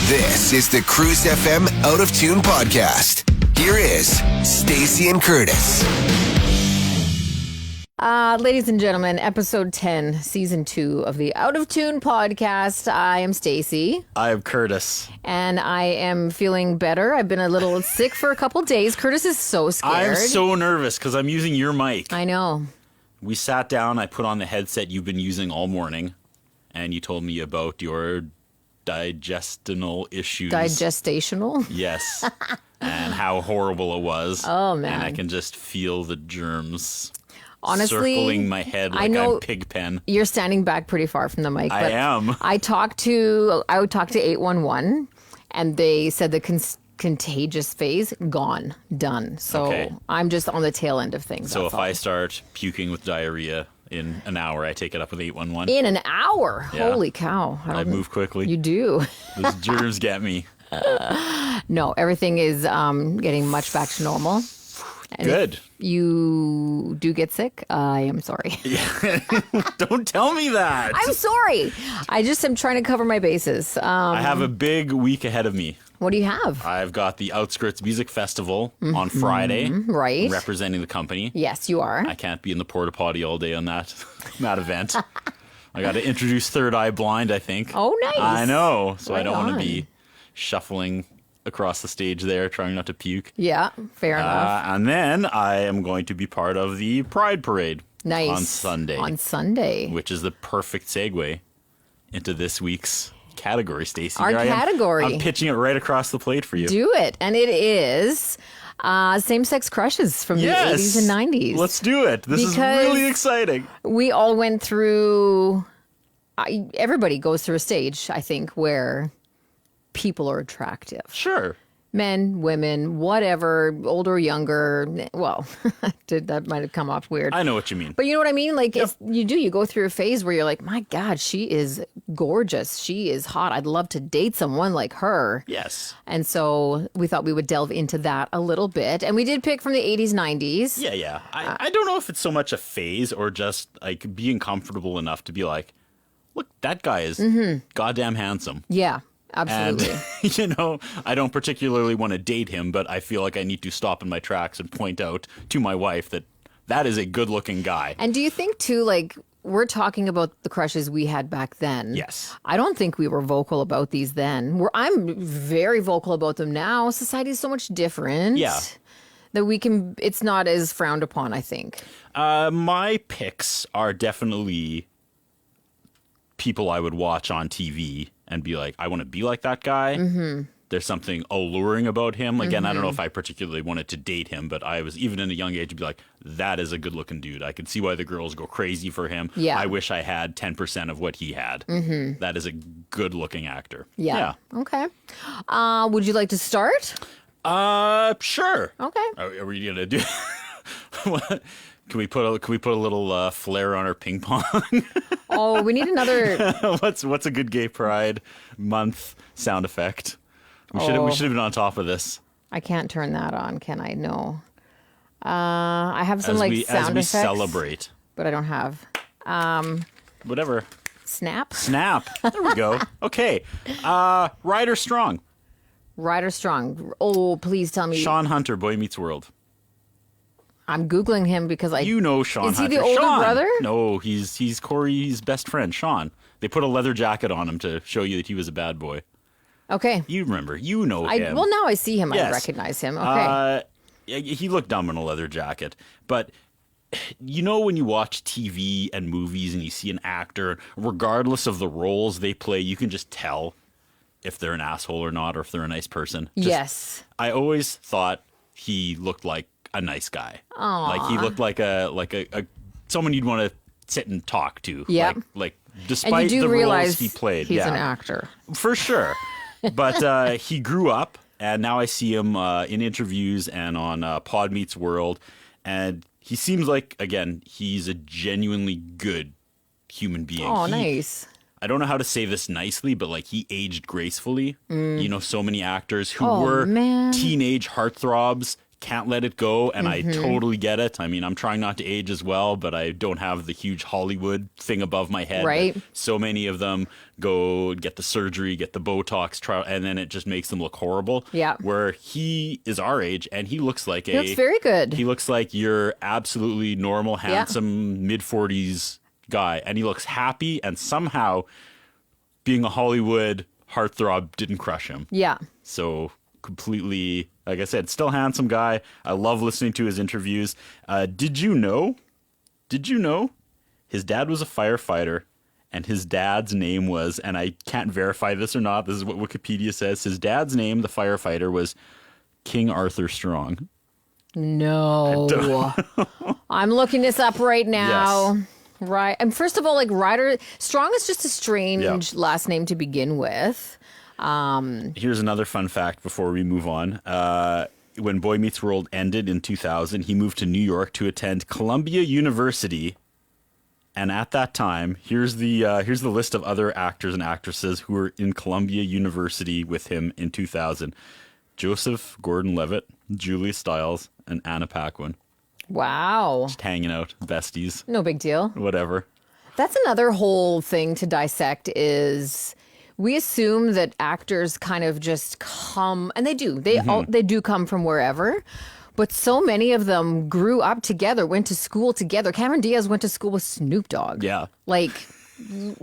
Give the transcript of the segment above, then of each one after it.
This is the Cruise FM Out of Tune podcast. Here is Stacey and Curtis. Ladies and gentlemen, episode 10, season 2 of the Out of Tune podcast. I am Stacey. I am Curtis. And I am feeling better. I've been a little sick for a couple days. Curtis is so scared. I'm so nervous because I'm using your mic. I know. We sat down, I put on the headset you've been using all morning, and you told me about your digestional issues. Digestational? Yes. And how horrible it was. Oh, man. And I can just feel the germs. Honestly, circling my head like I'm Pigpen. You're standing back pretty far from the mic. I am. I would talk to 811, and they said the contagious phase gone, done. So Okay. I'm just on the tail end of things. So if I start puking with diarrhea in an hour, I take it up with 811. In an hour, Yeah. Holy cow! I move quickly. You do. Those germs get me. No, everything is getting much back to normal. And Good. If you do get sick, I am sorry. Don't tell me that. I'm sorry. I just am trying to cover my bases. I have a big week ahead of me. What do you have? I've got the Outskirts Music Festival on Friday. Right. Representing the company. Yes, you are. I can't be in the porta potty all day on that event. I got to introduce Third Eye Blind, I think. Oh, nice. I know. So I Right don't want on. to be shuffling across the stage there, trying not to puke. Yeah, fair enough. And then I am going to be part of the Pride Parade. Nice. On Sunday. On Sunday. Which is the perfect segue into this week's category, Stacey. Our Here I am. category. I'm pitching it right across the plate for you. Do it. And it is same-sex crushes from the 80s and 90s. Let's do it. This is really exciting. We all went through... everybody goes through a stage, I think, where people are attractive. Sure. Men, women, whatever, older, younger. Well, that might have come off weird. I know what you mean. But you know what I mean? Like, you go through a phase where you're like, my God, she is gorgeous. She is hot. I'd love to date someone like her. Yes. And so we thought we would delve into that a little bit. And we did pick from the 80s, 90s. Yeah. I don't know if it's so much a phase or just like being comfortable enough to be like, look, that guy is goddamn handsome. Yeah. Absolutely. And, I don't particularly want to date him, but I feel like I need to stop in my tracks and point out to my wife that is a good-looking guy. And do you think, too, like, we're talking about the crushes we had back then. Yes. I don't think we were vocal about these then. I'm very vocal about them now. Society is so much different. Yeah. That it's not as frowned upon, I think. My picks are definitely people I would watch on TV and be like, I want to be like that guy. Mm-hmm. There's something alluring about him. Again, I don't know if I particularly wanted to date him, but I was, even in a young age, to be like, that is a good looking dude. I can see why the girls go crazy for him. Yeah. I wish I had 10% of what he had. Mm-hmm. That is a good looking actor. Yeah. Okay. Would you like to start? Sure. Okay. Are we going to do... What? Can we put a little flair on our ping pong? Oh, we need another. What's a good gay pride month sound effect? We should have been on top of this. I can't turn that on, can I? No. I have some sound as we effects, celebrate. but I don't have. Whatever. Snap. There we go. Okay. Ryder Strong. Ryder Strong. Oh, please tell me. Sean Hunter, Boy Meets World. I'm Googling him because You know Sean Is Hunter. he the older Sean. brother? No, he's Corey's best friend, Sean. They put a leather jacket on him to show you that he was a bad boy. Okay. You remember. You know him. Well, now I see him. Yes. I recognize him. Okay. He looked dumb in a leather jacket. But when you watch TV and movies and you see an actor, regardless of the roles they play, you can just tell if they're an asshole or not, or if they're a nice person. Yes. I always thought he looked like a nice guy. Aww. Like he looked like a someone you'd want to sit and talk to. Yep. Like And despite you do the realize roles he played. he's an actor. For sure. But he grew up, and now I see him in interviews and on Pod Meets World, and he seems like, again, he's a genuinely good human being. Oh, nice. I don't know how to say this nicely, but like he aged gracefully. So many actors who Oh, were man. teenage heartthrobs can't let it go, and I totally get it. I mean, I'm trying not to age as well, but I don't have the huge Hollywood thing above my head. Right. So many of them go get the surgery, get the Botox trial, and then it just makes them look horrible. Yeah. Where he is our age, and he looks like He looks very good. He looks like your absolutely normal, handsome, mid-40s guy, and he looks happy, and somehow being a Hollywood heartthrob didn't crush him. Yeah. So completely, like I said, still handsome guy. I love listening to his interviews. Did you know his dad was a firefighter, and his dad's name was, and I can't verify this or not, this is what Wikipedia says, his dad's name, the firefighter, was King Arthur Strong. No. I'm looking this up right now. Yes. Right. And first of all, like Ryder Strong is just a strange last name to begin with. Here's another fun fact before we move on. When Boy Meets World ended in 2000, he moved to New York to attend Columbia University. And at that time, here's the list of other actors and actresses who were in Columbia University with him in 2000. Joseph Gordon-Levitt, Julia Stiles, and Anna Paquin. Wow. Just hanging out, besties. No big deal. Whatever. That's another whole thing to dissect is we assume that actors kind of just come, and they do. They do come from wherever. But so many of them grew up together, went to school together. Cameron Diaz went to school with Snoop Dogg. Yeah. Like,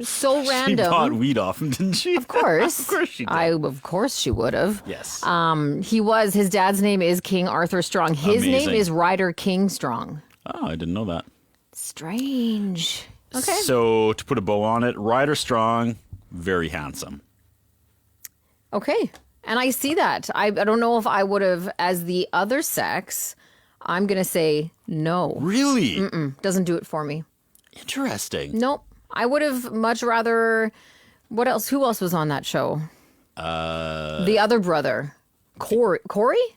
so random. She bought weed off him, didn't she? Of course. Of course she did. Of course she would have. Yes. His dad's name is King Arthur Strong. His name is Ryder King Strong. Oh, I didn't know that. Strange. Okay. So to put a bow on it, Ryder Strong, very handsome. Okay. And I see that. I don't know if I would have, as the other sex, I'm going to say no. Really? Doesn't do it for me. Interesting. Nope. I would have much rather, what else? Who else was on that show? The other brother. Corey?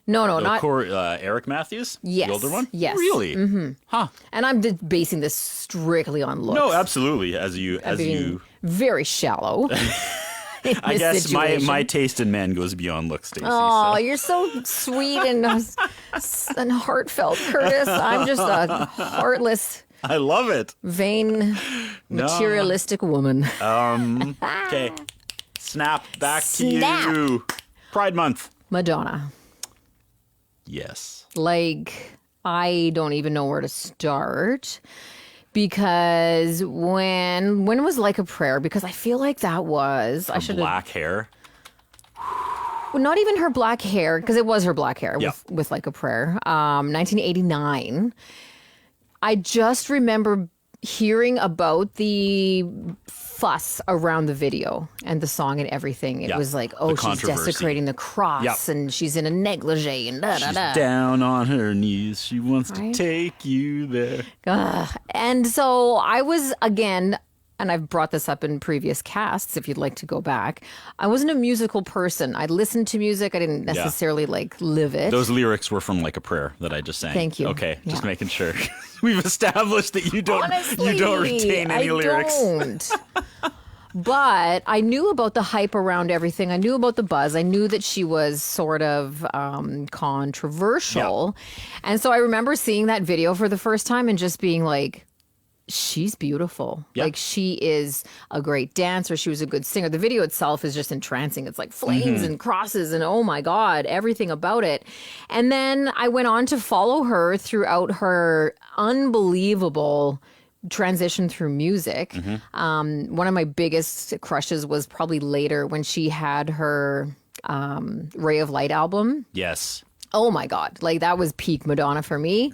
No, not. Eric Matthews? Yes. The older one? Yes. Really? Mm-hmm. Huh. And I'm basing this strictly on looks. No, absolutely. As you very shallow. I guess my taste in men goes beyond looks, Stacey. Oh, so. you're so sweet and heartfelt, Curtis. I'm just a heartless, I love it. vain, materialistic woman. Okay. Snap back to you. Pride Month. Madonna. Yes. Like, I don't even know where to start. Because when was Like a Prayer? Because I feel like that was Black hair. Well, not even her black hair, because it was her black hair with Like a Prayer. 1989. I just remember hearing about the fuss around the video and the song and everything. It was like, oh, she's desecrating the cross and she's in a negligee and da da da. She's down on her knees. She wants to take you there. And so I was, again, and I've brought this up in previous casts if you'd like to go back, I wasn't a musical person. I listened to music. I didn't necessarily like live it. Those lyrics were from Like a Prayer that I just sang. Thank you. Okay, just making sure. We've established that you don't retain any lyrics. Don't. But I knew about the hype around everything. I knew about the buzz. I knew that she was sort of controversial. And so I remember seeing that video for the first time and just being like, she's beautiful. Yeah. Like, she is a great dancer. She was a good singer. The video itself is just entrancing. It's like flames and crosses and oh my God, everything about it. And then I went on to follow her throughout her unbelievable transition through music. One of my biggest crushes was probably later when she had her Ray of Light album. Yes. Oh my God. Like, that was peak Madonna for me.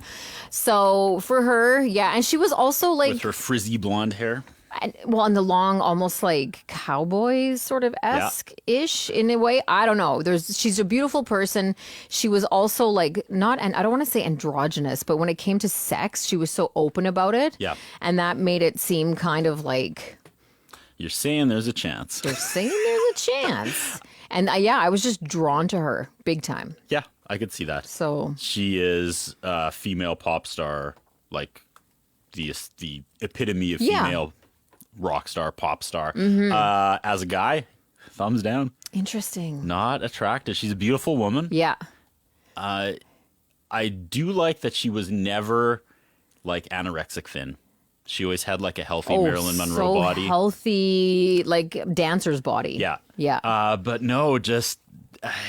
So for her, yeah. And she was also like, with her frizzy blonde hair. and the long, almost like cowboy sort of esque-ish in a way. I don't know. She's a beautiful person. She was also like and I don't want to say androgynous, but when it came to sex, she was so open about it. Yeah. And that made it seem kind of like, you're saying there's a chance. they're saying there's a chance. And I was just drawn to her big time. Yeah, I could see that. So She is a female pop star, like the epitome of female rock star, pop star. As a guy, thumbs down. interesting. Not attractive. She's a beautiful woman. Yeah. I do like that she was never like anorexic thin. She always had like a healthy Marilyn Monroe body. Healthy, like dancer's body. Yeah. Yeah. But no, just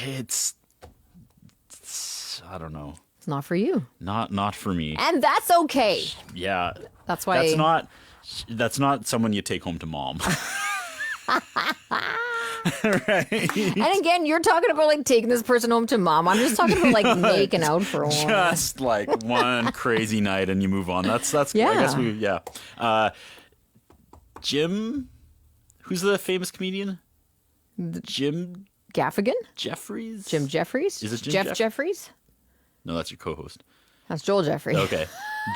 it's I don't know. It's not for you. Not for me. And that's okay. Yeah. That's why That's not someone you take home to mom. Right. And again, you're talking about like taking this person home to mom. I'm just talking about like making out for a while. Just like one crazy night and you move on. That's Yeah. I guess Jim, who's the famous comedian? Jim Gaffigan? Jeffries? Jim Jeffries? Is it Jim Jeff Jeffries? No, that's your co-host. That's Joel Jeffries. Okay.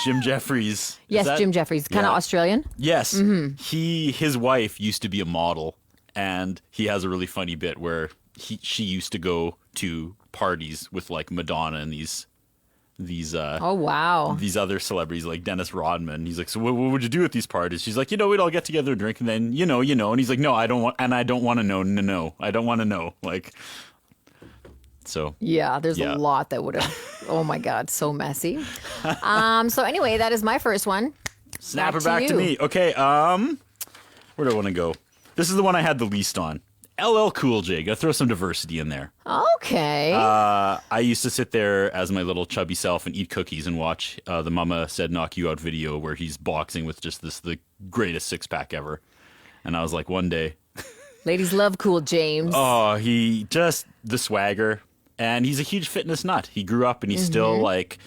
Jim Jeffries. Yes, Jim Jeffries. Kind of Yeah. Australian. Yes. His wife used to be a model, and he has a really funny bit where she used to go to parties with like Madonna and these Oh, wow. these other celebrities like Dennis Rodman. He's like, so what would you do at these parties? She's like, we'd all get together and drink, and then you know, and he's like, no, I don't want to know. No, I don't want to know. Like, so Yeah, there's Yeah. a lot that would have. Oh my God, so messy. So anyway, that is my first one. snap her to back to you. me. Okay, where do I want to go? This is the one I had the least on. LL Cool J. Gotta throw some diversity in there. Okay. I used to sit there as my little chubby self and eat cookies and watch the Mama Said Knock You Out video where he's boxing with just the greatest six-pack ever. And I was like, one day, Ladies love Cool James. oh, he just, the swagger. And he's a huge fitness nut. He grew up and he's still like,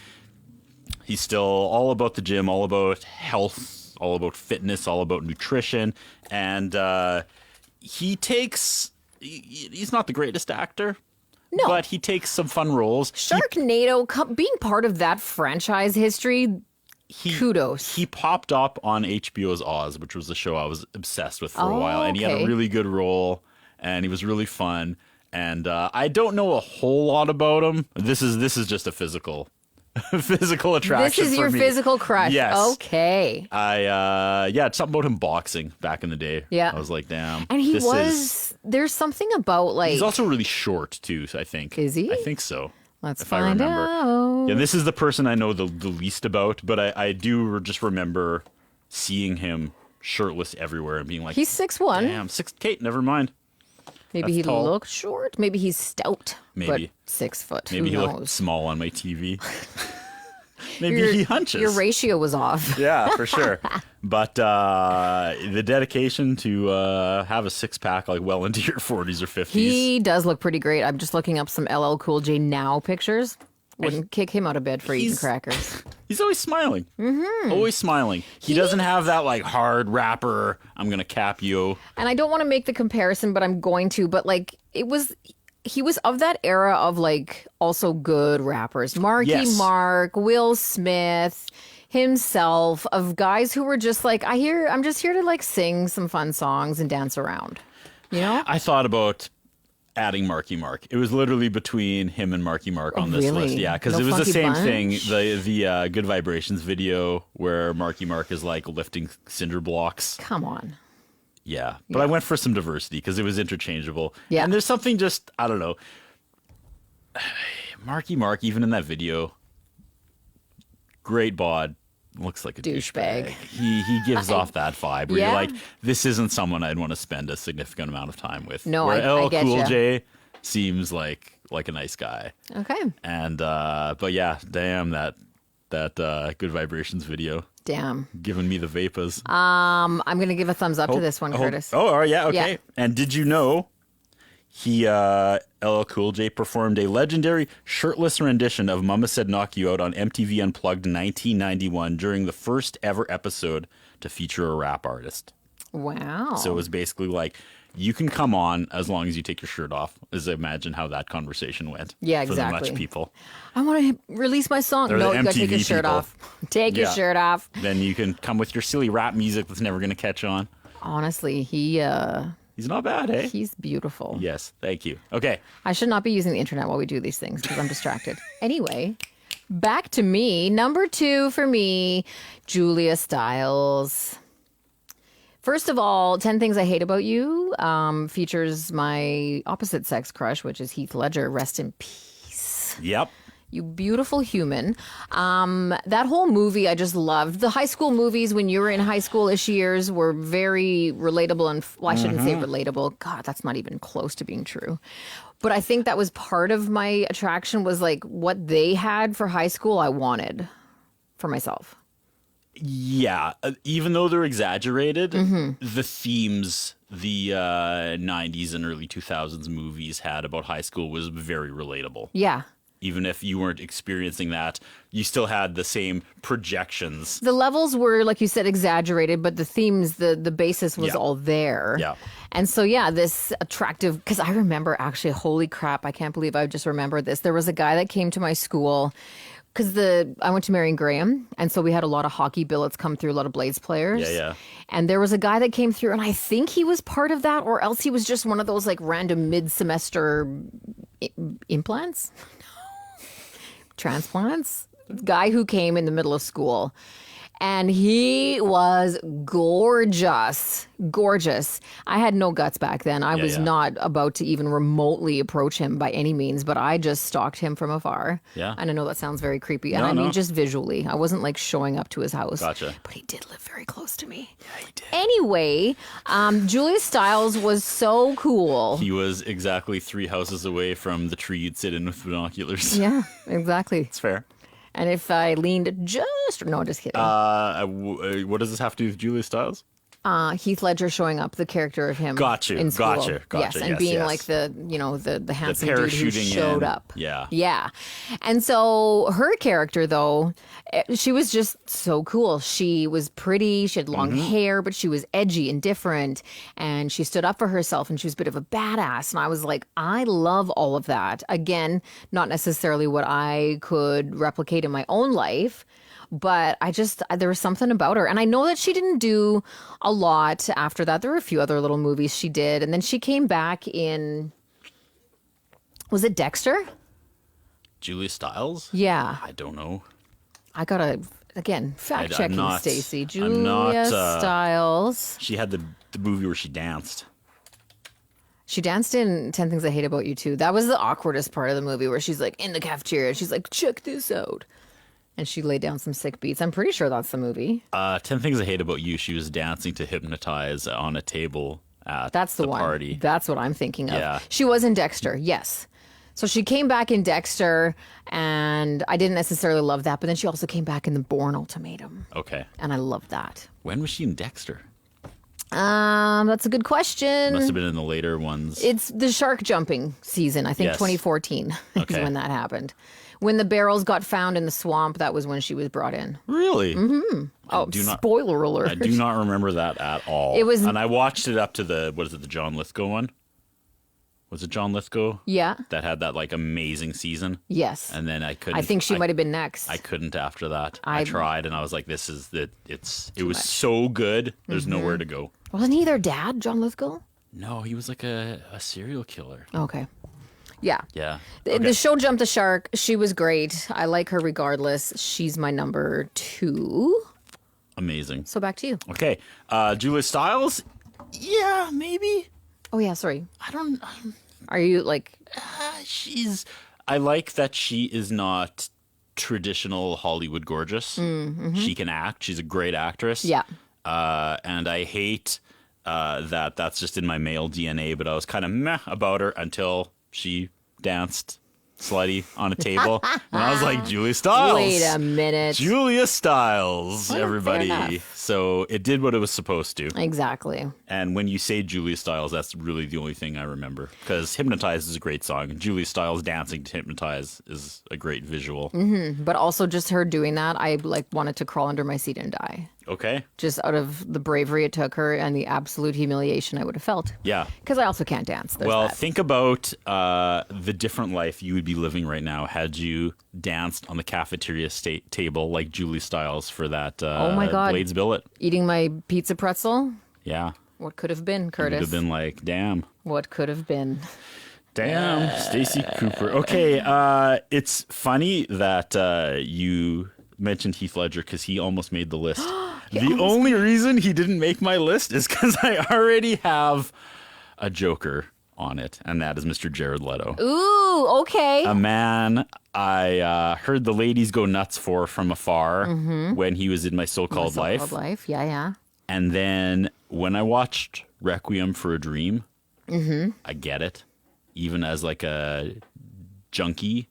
he's still all about the gym, all about health, all about fitness, all about nutrition. And he's not the greatest actor. No. But he takes some fun roles. Sharknado, being part of that franchise history, kudos. He popped up on HBO's Oz, which was a show I was obsessed with for a while. And he had okay. a really good role, and he was really fun. And I don't know a whole lot about him. This is just a physical attraction. This is for your me. physical crush. Yes. Okay. It's something about him boxing back in the day. Yeah. I was like, damn. And there's something about like. He's also really short too, I think. Is he? I think so. Let's if find I remember. out. Yeah, this is the person I know the least about, but I do just remember seeing him shirtless everywhere and being like, He's 6'1". damn, Kate, never mind. Maybe That's he tall. looked short. Maybe he's stout. Maybe. But 6 foot. Maybe Who he knows? looked small on my TV. Maybe he hunches. Your ratio was off. Yeah, for sure. But the dedication to have a six-pack like well into your 40s or 50s. He does look pretty great. I'm just looking up some LL Cool J now pictures. Wouldn't kick him out of bed for eating He's- crackers. He's always smiling. Mm-hmm. Always smiling. He doesn't have that like hard rapper, I'm going to cap you. And I don't want to make the comparison, but I'm going to. But like, he was of that era of like also good rappers. Marky Yes. Mark, Will Smith, himself, of guys who were just like, I'm just here to like sing some fun songs and dance around. You know? I thought about adding Marky Mark. It was literally between him and Marky Mark on this really? list. Yeah, because No it was the Funky same Bunch? thing. The Good Vibrations video where Marky Mark is like lifting cinder blocks. Come on. Yeah, but I went for some diversity because it was interchangeable. Yeah. And there's something just, I don't know. Marky Mark, even in that video, great bod, looks like a douchebag. He gives off that vibe where Yeah. you're like, this isn't someone I'd want to spend a significant amount of time with. No, where I LL get Cool ya. J seems like a nice guy. Okay. And but yeah, damn that Good Vibrations video Damn. giving me the vapors. I'm going to give a thumbs up to this one, Curtis. Oh, all right, yeah, okay. Yeah. And did you know he LL Cool J performed a legendary shirtless rendition of Mama Said Knock You Out on MTV Unplugged 1991 during the first ever episode to feature a rap artist. Wow. So it was basically like, you can come on as long as you take your shirt off. As I imagine how that conversation went. Yeah, For the exactly. much people. I want to release my song. They're No, the you got to take your MTV shirt people. off. Take your Yeah. shirt off. Then you can come with your silly rap music that's never going to catch on. Honestly, He's not bad, eh? he's beautiful. Yes, thank you. Okay. I should not be using the internet while we do these things because I'm distracted. Anyway, back to me. Number 2 for me, Julia Stiles. First of all, 10 Things I Hate About You features my opposite sex crush, which is Heath Ledger. Rest in peace. Yep. You beautiful human. That whole movie I just loved. The high school movies when you were in high school-ish years were very relatable and, well, I shouldn't say relatable. God, that's not even close to being true. But I think that was part of my attraction was like what they had for high school I wanted for myself. Yeah, even though they're exaggerated, the themes the 90s and early 2000s movies had about high school was very relatable. Yeah. Even if you weren't experiencing that, you still had the same projections. The levels were, like you said, exaggerated, but the themes, the basis was all there. Yeah. And so, yeah, this attractive, because I remember actually, holy crap, I can't believe I just remembered this. There was a guy that came to my school because I went to Marion Graham, and so we had a lot of hockey billets come through, a lot of Blades players. Yeah, yeah. And there was a guy that came through, and I think he was part of that, or else he was just one of those like random mid-semester implants? Transplants? Guy who came in the middle of school. And he was gorgeous. Gorgeous. I had no guts back then. I was not about to even remotely approach him by any means, but I just stalked him from afar. Yeah. And I know that sounds very creepy. And I mean just visually. I wasn't like showing up to his house. Gotcha. But he did live very close to me. Yeah, he did. Anyway, Julia Stiles was so cool. He was exactly 3 houses away from the tree you'd sit in with binoculars. Yeah, exactly. It's fair. And if I leaned no, just kidding. What does this have to do with Julia Stiles? Heath Ledger showing up, the character of him Got you, in school. gotcha, Yes, and yes, being yes. like the handsome dude who parachuting showed in. up. Yeah. Yeah. And so her character, though, she was just so cool. She was pretty, she had long hair, but she was edgy and different, and she stood up for herself, and she was a bit of a badass. And I was like, I love all of that. Again, not necessarily what I could replicate in my own life, but there was something about her. And I know that she didn't do a lot after that. There were a few other little movies she did. And then she came back in, was it Dexter? Julia Stiles? Yeah. I don't know. I gotta, again, fact checking Stacey. I'm Julia not, Stiles. She had the movie where she danced. She danced in 10 Things I Hate About You Too. That was the awkwardest part of the movie where she's like in the cafeteria. She's like, check this out. And she laid down some sick beats. I'm pretty sure that's the movie. 10 Things I Hate About You, she was dancing to Hypnotize on a table at That's the one. party. That's what I'm thinking of. Yeah. She was in Dexter, yes. So she came back in Dexter, and I didn't necessarily love that, but then she also came back in The Bourne Ultimatum. Okay. And I loved that. When was she in Dexter? That's a good question. Must have been in the later ones. It's the shark jumping season. I think Yes. 2014 is Okay. when that happened. When the barrels got found in the swamp, that was when she was brought in. Really? Oh, spoiler alert. I do not remember that at all. It was- and I watched it up to the John Lithgow one? Was it John Lithgow? Yeah. That had that like amazing season. Yes. And then I couldn't. I think she might have been next. I couldn't after that. I I- tried and I was like, this is it. It was so good. There's nowhere to go. Wasn't he their dad, John Lithgow? No, he was like a serial killer. Okay. Yeah. Yeah. The show jumped the shark. She was great. I like her regardless. She's my number 2. Amazing. So back to you. Okay. Julia Stiles? Yeah, maybe. Oh, yeah. Sorry. I don't. Are you like. I like that she is not traditional Hollywood gorgeous. She can act. She's a great actress. Yeah. And I hate that that's just in my male DNA, but I was kind of meh about her until she danced slutty on a table. And I was like, Julia Stiles. Wait a minute. Julia Stiles, Well, fair everybody. enough. So it did what it was supposed to. Exactly. And when you say Julia Stiles, that's really the only thing I remember. Because Hypnotize is a great song. Julia Stiles dancing to Hypnotize is a great visual. But also just her doing that, I like wanted to crawl under my seat and die. Okay. Just out of the bravery it took her and the absolute humiliation I would have felt. Yeah. Because I also can't dance. There's Well, that. think about the different life you would be living right now had you danced on the cafeteria table like Julie Stiles for that Oh my God. Blades billet. Eating my pizza pretzel. Yeah. What could have been, It would Curtis? have been like, damn. What could have been? Damn, Stacey Cooper. Okay, it's funny that you mentioned Heath Ledger because he almost made the list. The only reason he didn't make my list is because I already have a Joker on it, and that is Mr. Jared Leto. Ooh, okay. A man I heard the ladies go nuts for from afar when he was in My So-Called Life. So-Called Life, yeah. And then when I watched Requiem for a Dream, I get it. Even as like a junkie,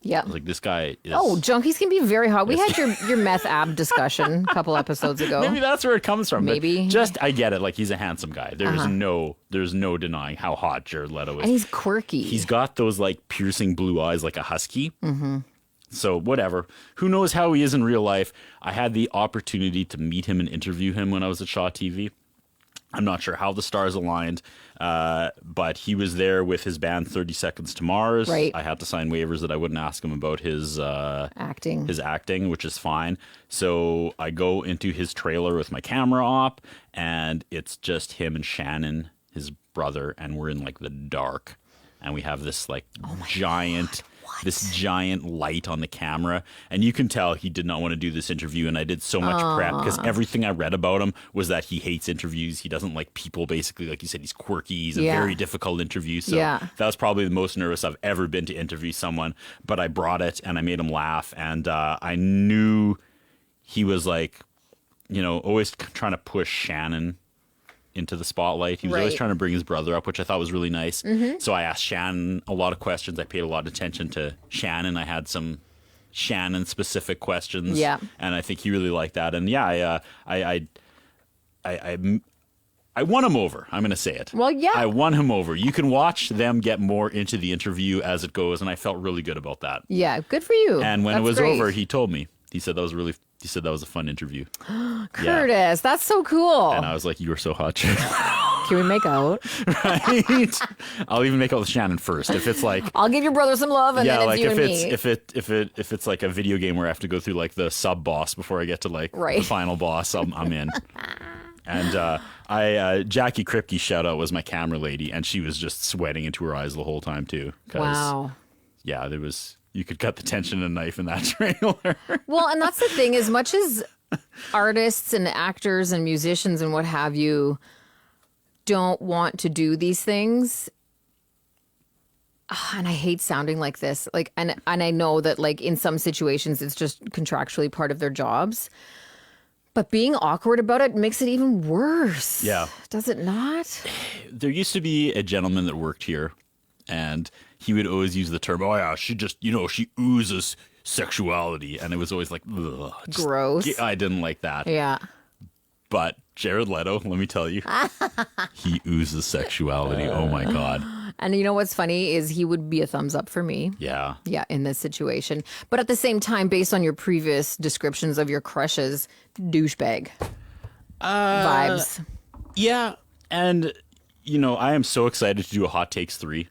Yeah. like this guy is. Oh, junkies can be very hot. We had your meth ab discussion a couple episodes ago. Maybe that's where it comes from. Maybe. But just I get it. Like he's a handsome guy. There's no denying how hot Jared Leto is. And he's quirky. He's got those like piercing blue eyes like a husky. So whatever. Who knows how he is in real life? I had the opportunity to meet him and interview him when I was at Shaw TV. I'm not sure how the stars aligned, but he was there with his band 30 Seconds to Mars. Right. I had to sign waivers that I wouldn't ask him about his acting, which is fine. So I go into his trailer with my camera op, and it's just him and Shannon, his brother, and we're in like the dark, and we have this like giant light on the camera, and you can tell he did not want to do this interview. And I did so much prep because everything I read about him was that he hates interviews. He doesn't like people, basically. Like you said, he's quirky. He's a very difficult interview. So that was probably the most nervous I've ever been to interview someone. But I brought it, and I made him laugh, and I knew he was like, always trying to push Shannon into the spotlight. He was always trying to bring his brother up, which I thought was really nice. So I asked Shannon a lot of questions. I paid a lot of attention to Shannon. I had some Shannon specific questions. Yeah. And I think he really liked that. And I won him over. I'm going to say it. Well, yeah. I won him over. You can watch them get more into the interview as it goes, and I felt really good about that. Yeah, good for you. And when That's it was great. over, he told me. He said that was a fun interview. Curtis, that's so cool. And I was like, you were so hot, Jared. Can we make out? Right? I'll even make out with Shannon first. If it's like, I'll give your brother some love, and then it's like you if and it's me. if it's like a video game where I have to go through like the sub boss before I get to like the final boss, I'm in. And Jackie Kripke, shout out, was my camera lady, and she was just sweating into her eyes the whole time too. Wow. Yeah, you could cut the tension in a knife in that trailer. Well, and that's the thing. As much as artists and actors and musicians and what have you don't want to do these things, and I hate sounding like this, like, and I know that like in some situations it's just contractually part of their jobs, but being awkward about it makes it even worse. Yeah. Does it not? There used to be a gentleman that worked here, and he would always use the term, oh yeah, she just, she oozes sexuality. And it was always like, ugh. Gross. I didn't like that. Yeah. But Jared Leto, let me tell you, he oozes sexuality. Oh my God. And you know what's funny is he would be a thumbs up for me. Yeah. Yeah, in this situation. But at the same time, based on your previous descriptions of your crushes, douchebag vibes. Yeah. And, I am so excited to do a Hot Takes 3.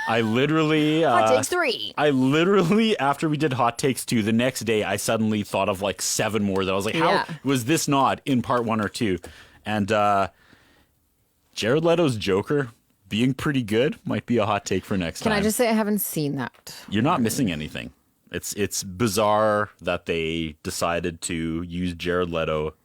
I literally Hot Takes 3. I literally, after we did Hot Takes 2, the next day I suddenly thought of like 7 more that I was like, how was this not in part 1 or 2? And Jared Leto's Joker being pretty good might be a hot take for next time. Can I just say I haven't seen that? You're not missing anything. It's bizarre that they decided to use Jared Leto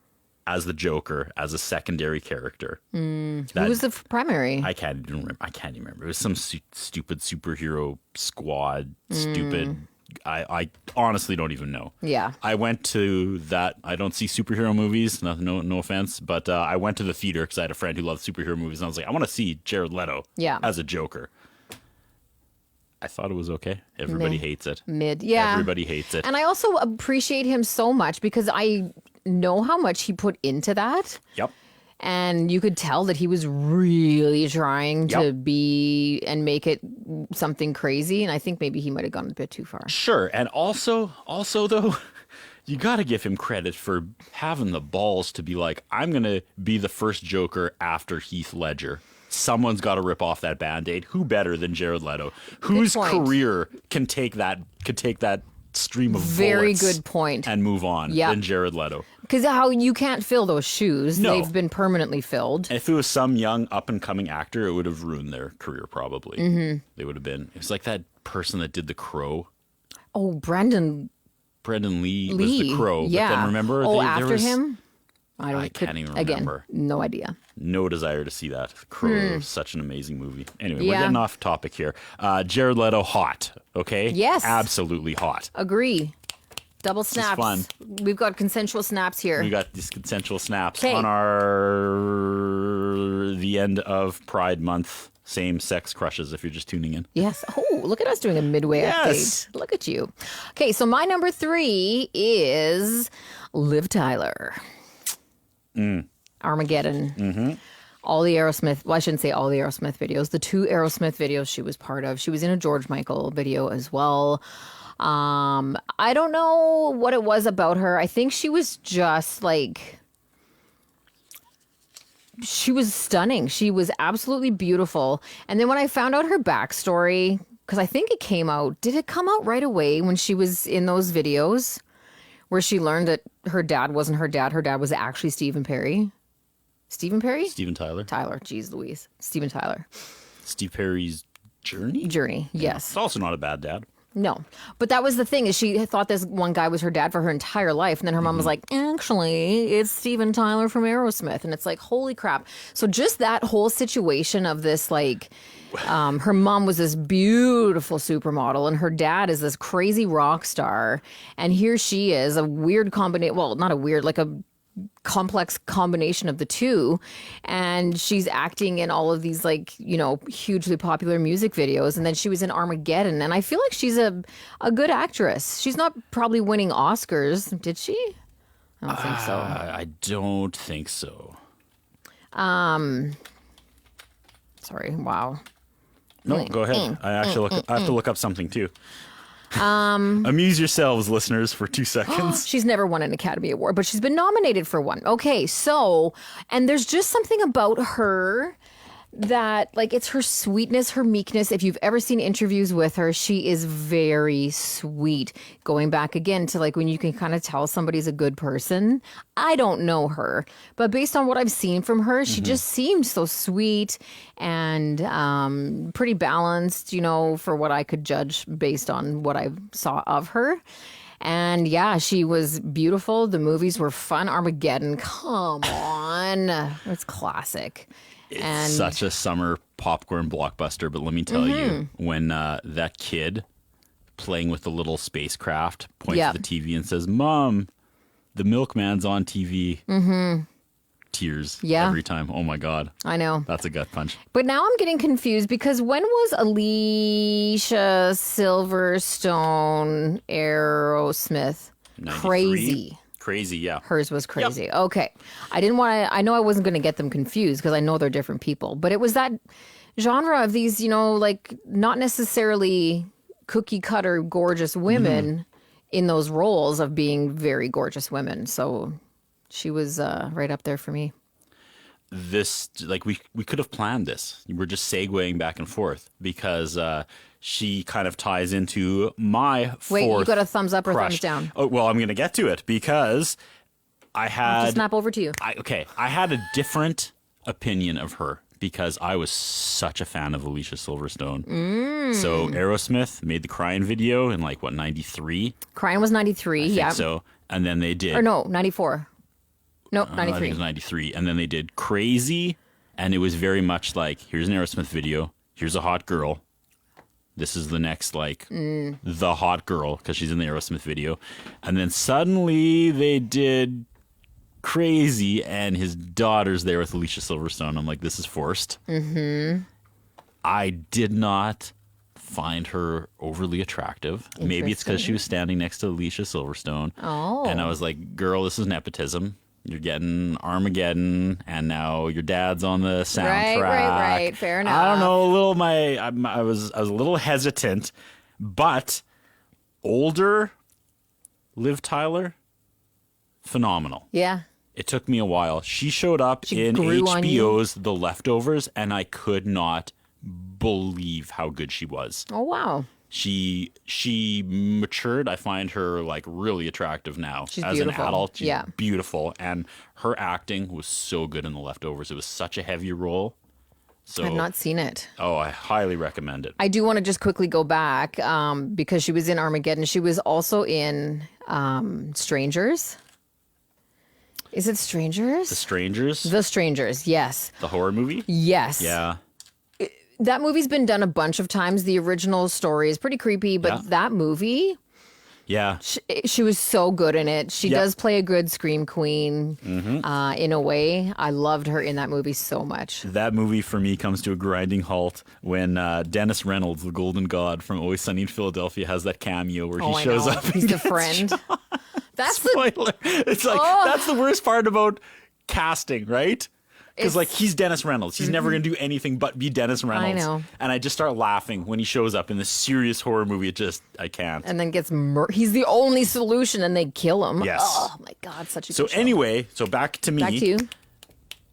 as the Joker, as a secondary character. Who was the primary? I can't even remember. It was some stupid superhero squad. Stupid. I honestly don't even know. Yeah. I went to that. I don't see superhero movies. No offense, but I went to the theater because I had a friend who loved superhero movies, and I was like, I want to see Jared Leto as a Joker. I thought it was okay. Everybody hates it. Yeah. Everybody hates it. And I also appreciate him so much because I know how much he put into that. Yep. And you could tell that he was really trying to be and make it something crazy. And I think maybe he might have gone a bit too far. Sure. And also though, you got to give him credit for having the balls to be like, I'm going to be the first Joker after Heath Ledger. Someone's got to rip off that Band-Aid. Who better than Jared Leto? Whose career can take that stream of very bullets good point and move on than Jared Leto? Because how you can't fill those shoes. No. They've been permanently filled. If it was some young up-and-coming actor, it would have ruined their career probably. Mm-hmm. They would have been. It was like that person that did The Crow. Oh, Brendan Lee was The Crow. Yeah. But then remember? After him? I can't even remember. Again, no idea. no desire to see that. Crow is such an amazing movie. Anyway, we're Yeah. getting off topic here. Jared Leto, hot. Okay? Yes. Absolutely hot. Agree. Double snaps. fun. We've got consensual snaps here. We got these consensual snaps 'Kay. on the end of Pride Month. Same-sex crushes if you're just tuning in. Yes. Oh, look at us doing a midway Yes. update. Look at you. Okay, so my number 3 is Liv Tyler. Armageddon. Mm-hmm. All the Aerosmith, well, I shouldn't say all the Aerosmith videos. The 2 Aerosmith videos she was part of. She was in a George Michael video as well. I don't know what it was about her. I think she was just like... She was stunning. She was absolutely beautiful. And then when I found out her backstory, because I think it came out, did it come out right away when she was in those videos where she learned that her dad wasn't her dad? Her dad was actually Stephen Perry. Stephen Perry? Steven Tyler. Tyler. Jeez Louise. Stephen Tyler. Steve Perry's Journey? Journey. Yes. It's also not a bad dad. No. But that was the thing, is she thought this one guy was her dad for her entire life. And then her mom was like, actually, it's Steven Tyler from Aerosmith. And it's like, holy crap. So just that whole situation of this, like, her mom was this beautiful supermodel and her dad is this crazy rock star. And here she is, a weird combination. Well, not a weird, like a complex combination of the two, and she's acting in all of these, like, you know, hugely popular music videos, and then she was in Armageddon, and I feel like she's a good actress. She's not probably winning Oscars, did she? I don't think so. I don't think so. Sorry, wow. No, go ahead. I have to look up something too. Amuse yourselves, listeners, for 2 seconds. She's never won an Academy Award, but she's been nominated for one. Okay, so, and there's just something about her that, like, it's her sweetness, her meekness. If you've ever seen interviews with her, she is very sweet. Going back again to, like, when you can kind of tell somebody's a good person. I don't know her, but based on what I've seen from her, she just seemed so sweet and pretty balanced, you know, for what I could judge based on what I saw of her. And yeah, she was beautiful. The movies were fun. Armageddon, come on. It's classic. It's such a summer popcorn blockbuster, but let me tell you, when that kid playing with the little spacecraft points Yeah. to the TV and says, "Mom, the milkman's on TV." Tears every time. Oh my God. I know. That's a gut punch. But now I'm getting confused because when was Alicia Silverstone Aerosmith 93? crazy? Crazy, yeah. Hers was crazy. Okay. I didn't want to, I know I wasn't going to get them confused because I know they're different people, but it was that genre of these, you know, like not necessarily cookie cutter gorgeous women in those roles of being very gorgeous women. So she was right up there for me. This, like, we could have planned this. We're just segueing back and forth because she kind of ties into my fourth. Wait, you got a thumbs up or crush. thumbs down? Oh, well, I'm going to get to it because I I'll had just snap over to you. I had a different opinion of her because I was such a fan of Alicia Silverstone. So Aerosmith made the Crying video in, like, what, 93? Crying was 93. I Yeah. think so. And then they did. Or no, 94. Nope, I 93. think it was 93. And then they did Crazy. And it was very much like, here's an Aerosmith video. Here's a hot girl. This is the next, like, the hot girl, because she's in the Aerosmith video. And then suddenly they did Crazy, and his daughter's there with Alicia Silverstone. I'm like, this is forced. I did not find her overly attractive. Maybe it's because she was standing next to Alicia Silverstone. Oh. And I was like, girl, this is nepotism. You're getting Armageddon, and now your dad's on the soundtrack. Right. Fair enough. I don't know. I was a little hesitant, but older Liv Tyler, phenomenal. Yeah. It took me a while. She showed up in grew on you. HBO's The Leftovers, and I could not believe how good she was. Oh, wow. She matured. I find her, like, really attractive now. She's as beautiful. an adult. She's Yeah. beautiful, and her acting was so good in The Leftovers. It was such a heavy role. So I've not seen it. Oh, I highly recommend it. I do want to just quickly go back because she was in Armageddon. She was also in Strangers. Is it Strangers? The Strangers. The Strangers, yes. The horror movie? Yes. Yeah. That movie's been done a bunch of times. The original story is pretty creepy, but that movie, Yeah. she was so good in it. She Yep. does play a good scream queen in a way. I loved her in that movie so much. That movie for me comes to a grinding halt when Dennis Reynolds, the Golden God from Always Sunny in Philadelphia, has that cameo where he shows up. He's the friend. That's the Spoiler. It's like, that's the worst part about casting, right? Because like he's Dennis Reynolds. He's never going to do anything but be Dennis Reynolds. I know. And I just start laughing when he shows up in this serious horror movie. I can't. and then gets he's the only solution, and they kill him. Yes. Oh my God, such a So good show. anyway, back to me. Back to you.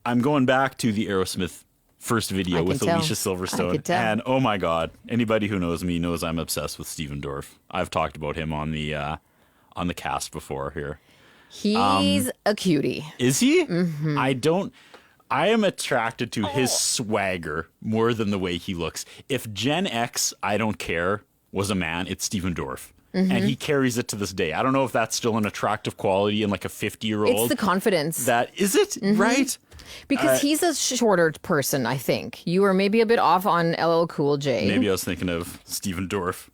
I'm going back to the Aerosmith first video with can tell. Alicia I Silverstone. can tell. And oh my God, anybody who knows me knows I'm obsessed with Steven Dorff. I've talked about him on the cast before here. He's a cutie. Is he? Mm-hmm. I am attracted to his swagger more than the way he looks. If Gen X, I don't care, was a man, it's Steven Dorff. And he carries it to this day. I don't know if that's still an attractive quality in like a 50-year-old. It's the confidence. Is it? Right? Because he's a shorter person, I think. You were maybe a bit off on LL Cool J. Maybe I was thinking of Steven Dorff.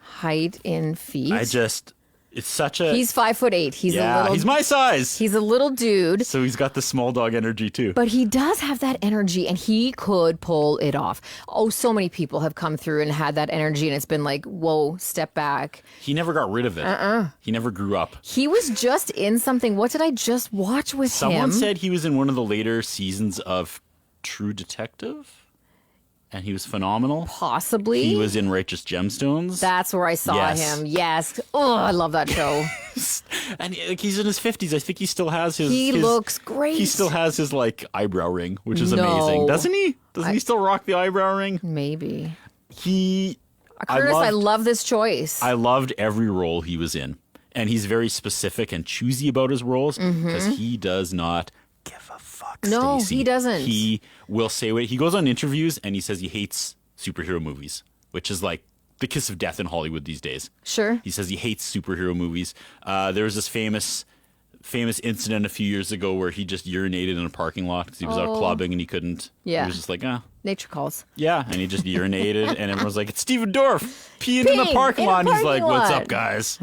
Height in feet. It's such a... He's 5'8". He's a little. he's my size. He's a little dude. So he's got the small dog energy too. But he does have that energy, and he could pull it off. Oh, so many people have come through and had that energy, and it's been like, whoa, step back. He never got rid of it. He never grew up. He was just in something. What did I just watch with him? Someone said he was in one of the later seasons of True Detective, and he was phenomenal. Possibly. He was in Righteous Gemstones. That's where I saw Yes. him. Yes. Oh, I love that show. And he's in his 50s. I think he still has his... He looks great. He still has his, like, eyebrow ring, which is No. amazing. Doesn't he? Doesn't he still rock the eyebrow ring? Maybe. He... Curtis, I love this choice. I loved every role he was in. And he's very specific and choosy about his roles because he does not give a fuck, No, Stacey. he doesn't. He will say what... He goes on interviews and he says he hates superhero movies, which is like the kiss of death in Hollywood these days. Sure. He says he hates superhero movies. There was this famous incident a few years ago where he just urinated in a parking lot because he was out clubbing and he couldn't. Yeah. He was just like, Nature calls. yeah. And he just urinated and everyone was like, it's Steven Dorff peeing in the Peeing parking in a lot. And he's parking like, what's lot." up, guys?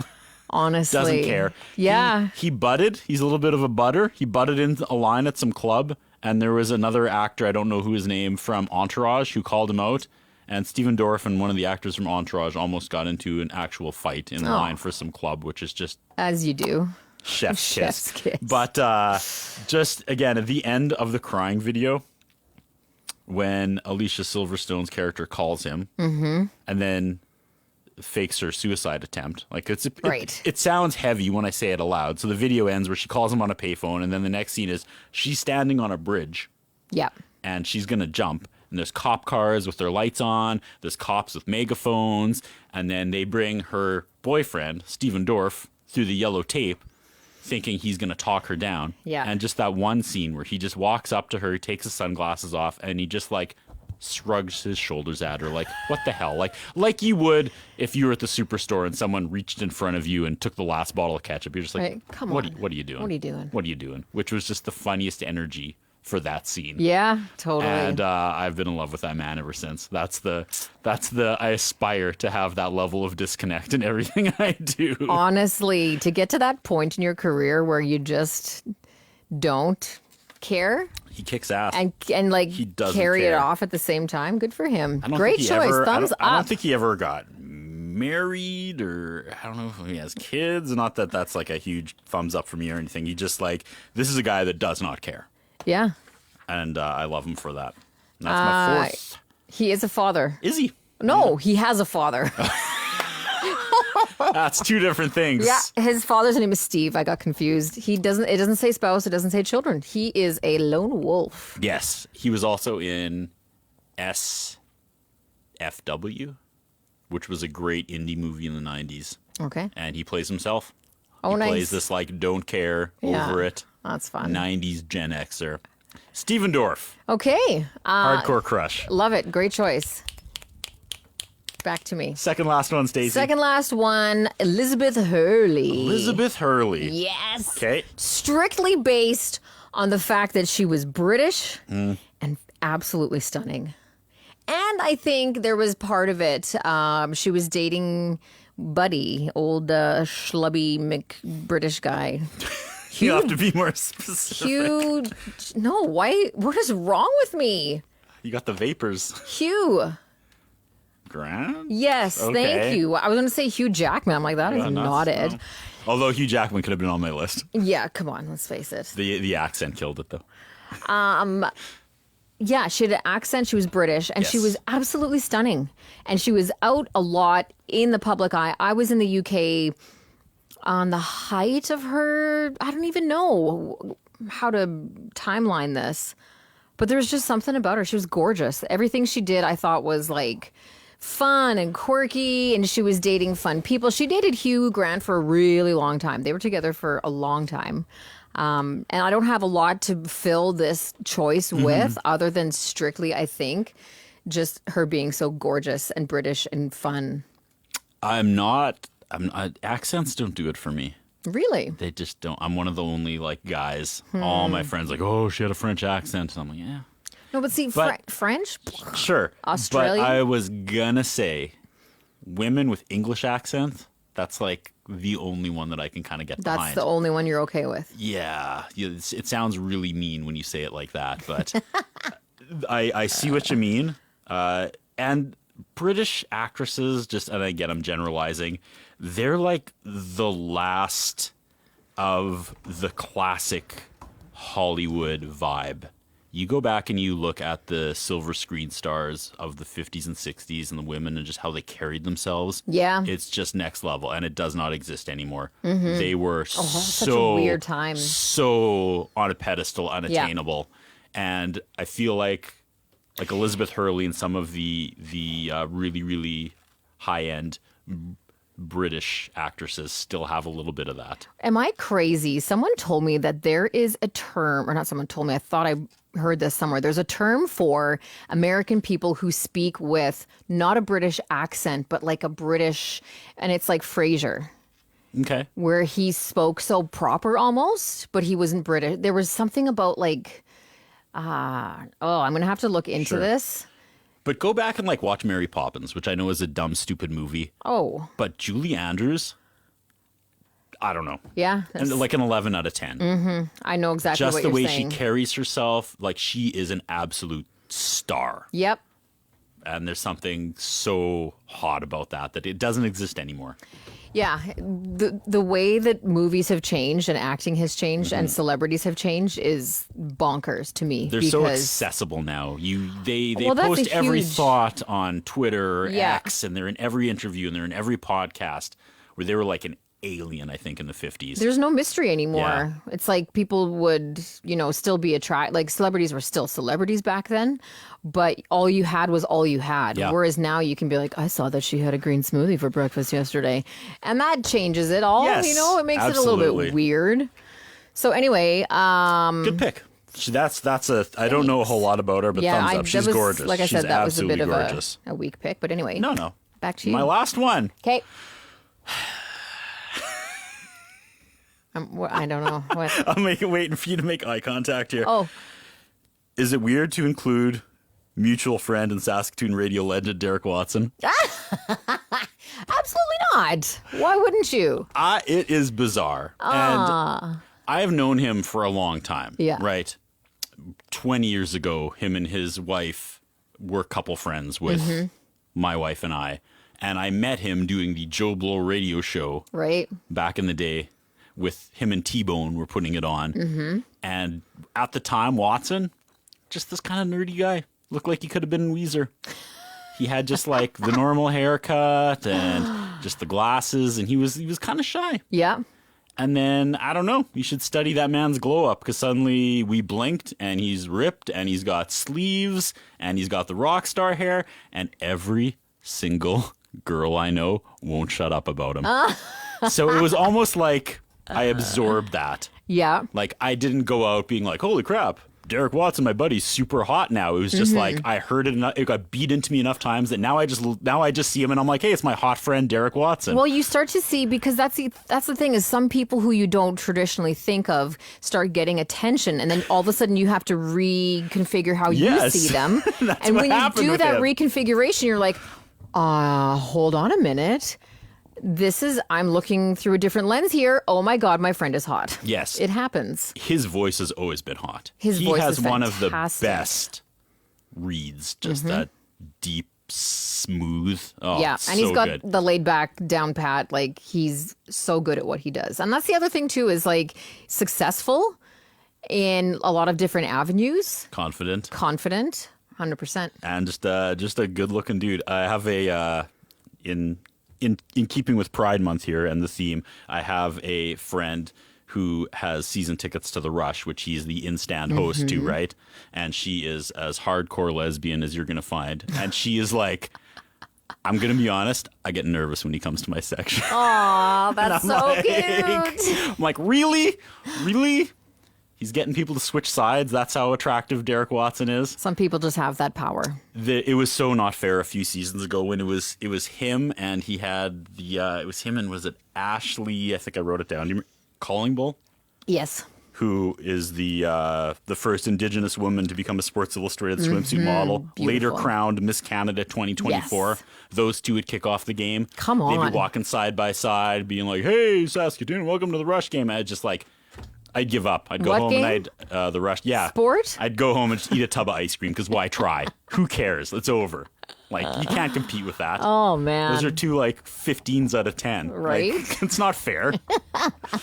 Honestly. Doesn't care. Yeah. He butted. He's a little bit of a butter. He butted in a line at some club, and there was another actor, I don't know who his name, from Entourage, who called him out. And Steven Dorff and one of the actors from Entourage almost got into an actual fight in line for some club, which is just As you do. chef's Chef's kiss. kiss. But just, again, at the end of the crying video, when Alicia Silverstone's character calls him and then fakes her suicide attempt. Like Right. it sounds heavy when I say it aloud. So the video ends where she calls him on a payphone, and then the next scene is she's standing on a bridge Yeah. and she's gonna jump. And there's cop cars with their lights on. There's cops with megaphones, and then they bring her boyfriend Steven Dorff through the yellow tape, thinking he's gonna talk her down. Yeah. And just that one scene where he just walks up to her, he takes his sunglasses off, and he just like shrugs his shoulders at her like, what the hell? Like you would if you were at the superstore and someone reached in front of you and took the last bottle of ketchup. You're just like, Right, come what on. What are you doing? What are you doing? What are you doing? Which was just the funniest energy for that scene. Yeah, totally. And I've been in love with that man ever since. That's the I aspire to have that level of disconnect in everything I do. Honestly, to get to that point in your career where you just don't care He kicks ass. and like He doesn't carry it care. off at the same time, good for him. I don't Great think he choice. ever- Thumbs I don't up. think he ever got married, or I don't know if he has kids. Not that that's like a huge thumbs up for me or anything. He just like, this is a guy that does not care. Yeah. And I love him for that. And that's my fourth. He is a father. Is he? No, he has a father. That's two different things. Yeah, his father's name is Steve. I got confused. It doesn't say spouse, it doesn't say children. He is a lone wolf. Yes. He was also in SFW, which was a great indie movie in the 90s. Okay. And he plays himself. Oh, he nice. plays this like don't care, Yeah. over it, That's fun. 90s Gen Xer. Steven Dorff, Okay. hardcore crush. Love it. Great choice. back to me. Second last one, Stacey. Second last one, Elizabeth Hurley. Elizabeth Hurley. Yes. Okay. Strictly based on the fact that she was British and absolutely stunning. And I think there was part of it. She was dating Buddy, old schlubby British guy. You have to be more specific. Hugh. No, why? What is wrong with me? You got the vapors. Hugh. Grant? Yes, Okay. thank you. I was going to say Hugh Jackman. I'm like, that is not it. No. Although Hugh Jackman could have been on my list. Yeah, come on, let's face it. The accent killed it, though. Yeah, she had an accent. She was British, and she Yes. was absolutely stunning. And she was out a lot in the public eye. I was in the UK on the height of her. I don't even know how to timeline this, but there was just something about her. She was gorgeous. Everything she did, I thought, was like fun and quirky, and she was dating fun people. She dated Hugh Grant for a really long time. They were together for a long time. And I don't have a lot to fill this choice with other than strictly, I think, just her being so gorgeous and British and fun. Accents don't do it for me. Really? They just don't. I'm one of the only like guys. All my friends like, oh, she had a French accent. And I'm like, yeah. No, but see, French? Sure. Australian? But I was gonna say women with English accents, that's like the only one that I can kind of get That's behind. the only one you're okay with. Yeah. It sounds really mean when you say it like that, but I see what you mean. And British actresses, and again, I'm generalizing, they're like the last of the classic Hollywood vibe. You go back and you look at the silver screen stars of the 50s and 60s and the women and just how they carried themselves. Yeah. It's just next level, and it does not exist anymore. They were such a weird time. So on a pedestal, unattainable. And I feel like Elizabeth Hurley and some of the really, really high-end British actresses still have a little bit of that. Am I crazy? Someone told me that there is a term, or not someone told me, I thought I heard this somewhere. There's a term for American people who speak with not a British accent, but like a British, and it's like Frasier. Okay. Where he spoke so proper almost, but he wasn't British. There was something about like, I'm going to have to look into this. But go back and watch Mary Poppins, which I know is a dumb, stupid movie. Oh. But Julie Andrews, I don't know. Yeah. And like an 11 out of 10. I know exactly Just what the you're way saying. she carries herself, like she is an absolute star. Yep. And there's something so hot about that it doesn't exist anymore. Yeah, the way that movies have changed and acting has changed and celebrities have changed is bonkers to me. They're so accessible now. They Well, that's post a every huge- thought on Twitter or Yeah. X, and they're in every interview and they're in every podcast, where they were like an alien, I think, in the 50s. There's no mystery anymore. Yeah. It's like people would, still be attracted. Like celebrities were still celebrities back then, but all you had was all you had. Yeah. Whereas now you can be like, I saw that she had a green smoothie for breakfast yesterday. And that changes it all. Yes, It makes it a absolutely. little bit weird. So anyway, Good pick. I don't know a whole lot about her, but thumbs up. She's that was, gorgeous. Like I She's said, that was a bit of gorgeous. a weak pick. But anyway. No. Back to you. My last one. Okay. I don't know. What? I'm waiting for you to make eye contact here. Oh, Is it weird to include mutual friend and Saskatoon radio legend Derek Watson? absolutely not. Why wouldn't you? It is bizarre. And I have known him for a long time. Yeah. Right? 20 years ago, him and his wife were couple friends with my wife and I. And I met him doing the Joe Blow radio show Right. back in the day. With him and T-Bone were putting it on. And at the time, Watson, just this kind of nerdy guy. Looked like he could have been in Weezer. He had just like the normal haircut and just the glasses, and he was kind of shy. Yeah. And then, I don't know, you should study that man's glow up, because suddenly we blinked and he's ripped and he's got sleeves and he's got the rock star hair, and every single girl I know won't shut up about him. So it was almost like I absorbed that. Yeah. Like, I didn't go out being like, holy crap, Derek Watson, my buddy, super hot now. It was just like I heard it enough, it got beat into me enough times that now I just see him and I'm like, hey, it's my hot friend Derek Watson. Well, you start to see, because that's the thing, is some people who you don't traditionally think of start getting attention, and then all of a sudden you have to reconfigure how Yes. you see them. That's And what when you happened do with that him. reconfiguration, you're like, hold on a minute. I'm looking through a different lens here. Oh my God, my friend is hot. Yes. It happens. His voice has always been hot. His he voice has is one of the fantastic. best reads, just that deep, smooth. Oh, Yeah, so and he's got good. the laid back, down pat. Like, he's so good at what he does. And that's the other thing too, is like successful in a lot of different avenues, Confident. 100%. And just a good looking dude. I have a in keeping with Pride Month here and the theme, I have a friend who has season tickets to The Rush, which he's the in-stand host to, right? And she is as hardcore lesbian as you're gonna find. And she is like, I'm gonna be honest, I get nervous when he comes to my section. Oh, that's so like- cute. I'm like, really? He's getting people to switch sides. That's how attractive Derek Watson is. Some people just have that power. It was so not fair a few seasons ago when it was him and he had it was him and was it Ashley? I think I wrote it down. Do you remember Calling Bull? Yes. Who is the first Indigenous woman to become a Sports Illustrated swimsuit model, later Beautiful. crowned Miss Canada 2024. Yes. Those two would kick off the game. Come They'd on. be walking side by side, being like, "Hey, Saskatoon, welcome to the Rush game." I'd just like, I'd give up. I'd go What home game? and the Rush. Yeah, Sport? I'd go home and just eat a tub of ice cream because why try? Who cares? It's over. Like, you can't compete with that. Oh, man. Those are two, like, 15s out of 10. Right? Like, it's not fair.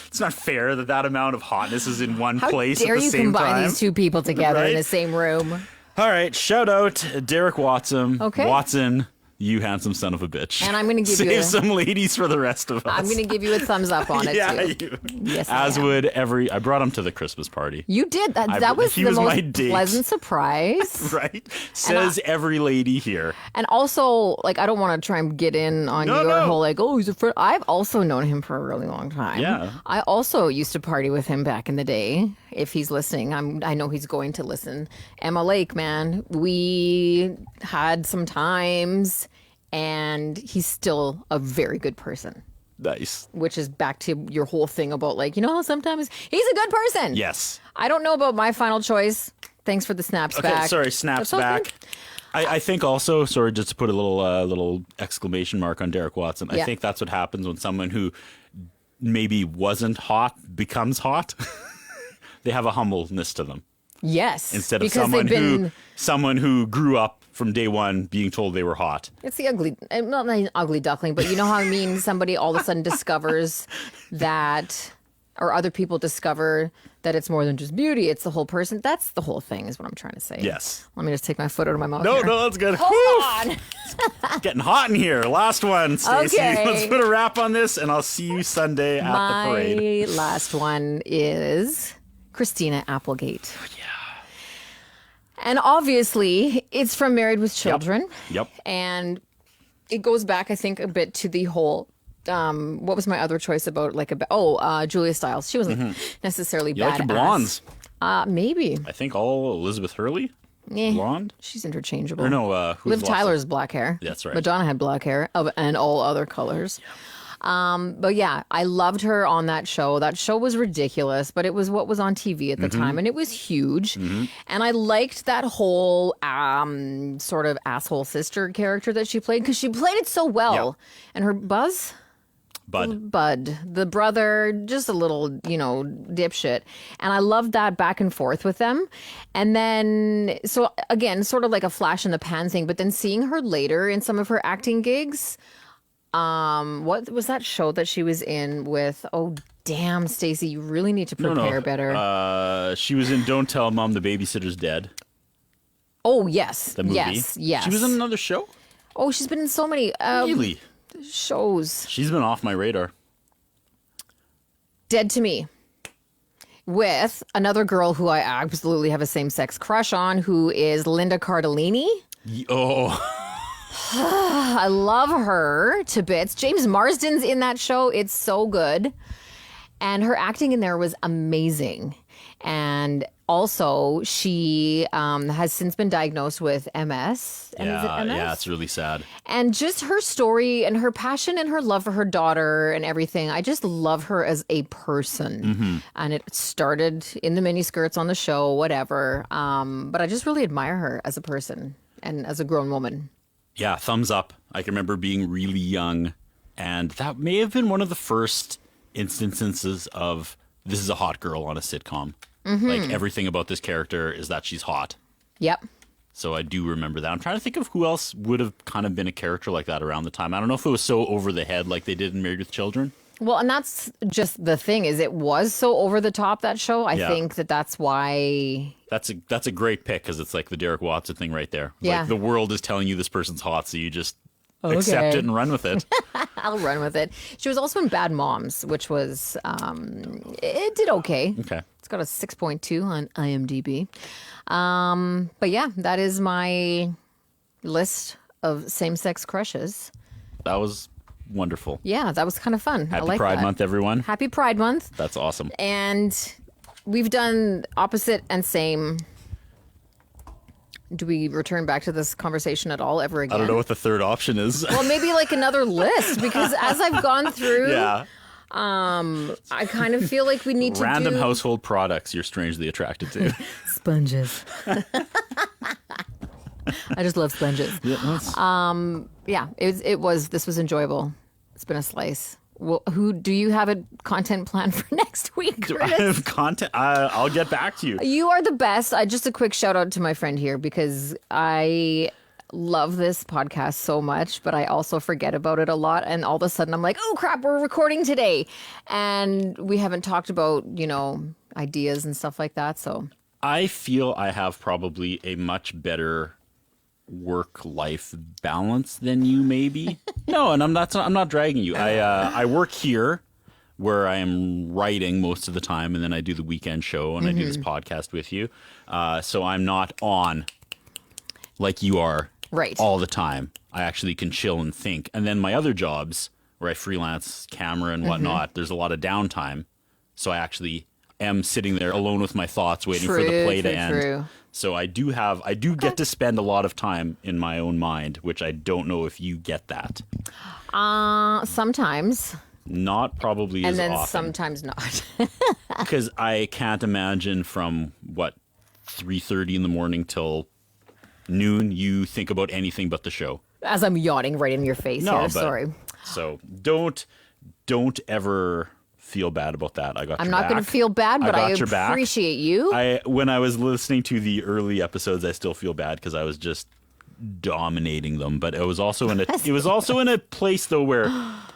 It's not fair that amount of hotness is in one How place dare at the you same combine time. these two people together in Right? the same room? All right, shout out Derek Watson. Okay. Watson, you handsome son of a bitch. And I'm gonna give Save you a- some ladies for the rest of us. I'm going to give you a thumbs up on it, yeah, too. you, Yes, I as am. would I brought him to the Christmas party. You did. That was he the was my most date. pleasant surprise. Right? Says every lady here. And also, like, I don't want to try and get in on No, your no. whole, like, oh, he's a friend. I've also known him for a really long time. Yeah. I also used to party with him back in the day. If he's listening, I know he's going to listen. Emma Lake, man, we had some times, and he's still a very good person. Nice. Which is back to your whole thing about, like, you know how sometimes he's a good person. Yes. I don't know about my final choice. Thanks for the snaps Okay, back. sorry, snaps That's okay. back. I think also, sorry, just to put a little exclamation mark on Derek Watson. I Yeah. think that's what happens when someone who maybe wasn't hot becomes hot. They have a humbleness to them Yes. instead of because someone who grew up from day one being told they were hot. It's the ugly, not an ugly duckling, but you know how I mean? Somebody all of a sudden discovers that, or other people discover that it's more than just beauty, it's the whole person. That's the whole thing, is what I'm trying to say. Yes. Let me just take my foot out of my mouth. No, here. no, that's good. Hold on. It's getting hot in here. Last one, Stacey. Okay. Let's put a wrap on this, and I'll see you Sunday at the parade. My last one is Christina Applegate. Yeah. And obviously, it's from Married with Children. Yep. And it goes back, I think, a bit to the whole. What was my other choice about? Julia Stiles. She wasn't necessarily You like your badass. blondes? Maybe. I think all Elizabeth Hurley. Eh, Blonde? She's interchangeable. Or no, who's Liv lost it? Tyler's black hair. That's right. Madonna had black hair and all other colors. But yeah, I loved her on that show. That show was ridiculous, but it was what was on TV at the time, and it was huge. And I liked that whole sort of asshole sister character that she played, because she played it so well. And her Bud, the brother, just a little, dipshit. And I loved that back and forth with them. And then, so again, sort of like a flash in the pan thing, but then seeing her later in some of her acting gigs. What was that show that she was in with? Oh, damn, Stacey, you really need to prepare better. She was in Don't Tell Mom the Babysitter's Dead. Oh, yes. The movie. Yes. She was in another show? Oh, she's been in so many Really? shows. She's been off my radar. Dead to Me. With another girl who I absolutely have a same-sex crush on, who is Linda Cardellini. Oh, I love her to bits. James Marsden's in that show. It's so good. And her acting in there was amazing. And also, she has since been diagnosed with MS. And is it MS? Yeah, it's really sad. And just her story and her passion and her love for her daughter and everything. I just love her as a person. And it started in the miniskirts on the show, whatever. But I just really admire her as a person and as a grown woman. Yeah, thumbs up. I can remember being really young, and that may have been one of the first instances of this is a hot girl on a sitcom. Like, everything about this character is that she's hot. Yep. So I do remember that. I'm trying to think of who else would have kind of been a character like that around the time. I don't know if it was so over the head like they did in Married with Children. Well, and that's just the thing, is it was so over the top, that show. I think that's why. That's a great pick, because it's like the Derek Watson thing right there. Yeah. Like, the world is telling you this person's hot, so you just accept it and run with it. I'll run with it. She was also in Bad Moms, which was, it did okay. Okay. It's got a 6.2 on IMDb. But yeah, that is my list of same-sex crushes. That was wonderful. Yeah, that was kind of fun. I Happy like Pride that. Month, everyone. Happy Pride Month. That's awesome. And we've done opposite and same. Do we return back to this conversation at all ever again? I don't know what the third option is. Well, maybe like another list, because as I've gone through, Yeah. I kind of feel like we need to Random do household products you're strangely attracted to. sponges. I just love sponges. Yeah, this was enjoyable. It's been a slice. Well, do you have a content plan for next week, Do I have content? I'll get back to you. You are the best. Just a quick shout out to my friend here, because I love this podcast so much, but I also forget about it a lot. And all of a sudden I'm like, oh crap, we're recording today. And we haven't talked about, ideas and stuff like that. So I feel I have probably a much better work-life balance than you, maybe. No, and I'm not dragging you. I work here where I am writing most of the time, and then I do the weekend show, and I do this podcast with you. So I'm not on like you are all the time. I actually can chill and think. And then my other jobs, where I freelance camera and whatnot, there's a lot of downtime. So I actually am sitting there alone with my thoughts, waiting for the play to end. True. So I do get to spend a lot of time in my own mind, which I don't know if you get that. Sometimes. Not probably as often. And then sometimes not. Because I can't imagine from, 3:30 in the morning till noon, you think about anything but the show. As I'm yawning right in your face here. Sorry. So don't ever feel bad about that. I got I'm your not back. going to feel bad, but I your back. appreciate you. When I was listening to the early episodes, I still feel bad because I was just dominating them. But it was also in a place though where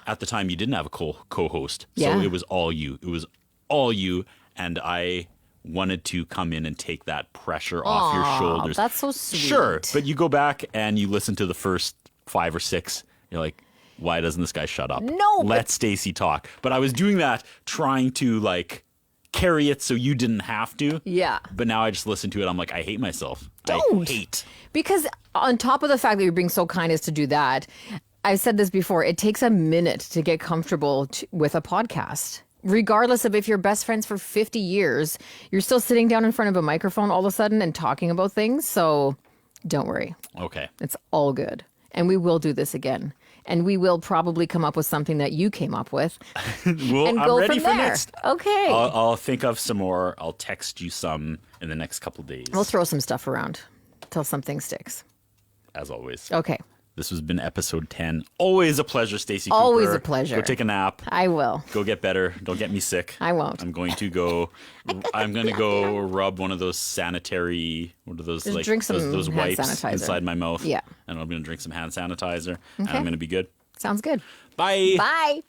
at the time you didn't have a co-host, so it was all you. It was all you, and I wanted to come in and take that pressure off your shoulders. That's so sweet. Sure, but you go back and you listen to the first 5 or 6. You're like, why doesn't this guy shut up? No, let Stacey talk. But I was doing that, trying to carry it so you didn't have to. Yeah. But now I just listen to it. I'm like, I hate myself. Don't. I hate. Because on top of the fact that you're being so kind as to do that, I've said this before, it takes a minute to get comfortable with a podcast. Regardless of if you're best friends for 50 years, you're still sitting down in front of a microphone all of a sudden and talking about things. So don't worry. Okay. It's all good. And we will do this again. And we will probably come up with something that you came up with. Well, and I'm go ready from for there. next. Okay. I'll think of some more. I'll text you some in the next couple of days. We'll throw some stuff around till something sticks. As always. Okay. This has been episode 10. Always a pleasure, Stacey Cooper. Always a pleasure. Go take a nap. I will. Go get better. Don't get me sick. I won't. I'm going to go rub one of those sanitary, what are those, Just like drink some those hand wipes sanitizer. inside my mouth. Yeah. And I'm going to drink some hand sanitizer. And I'm going to be good. Sounds good. Bye. Bye.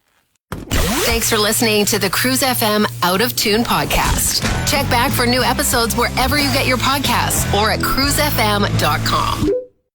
Thanks for listening to the Cruise FM Out of Tune podcast. Check back for new episodes wherever you get your podcasts or at cruisefm.com.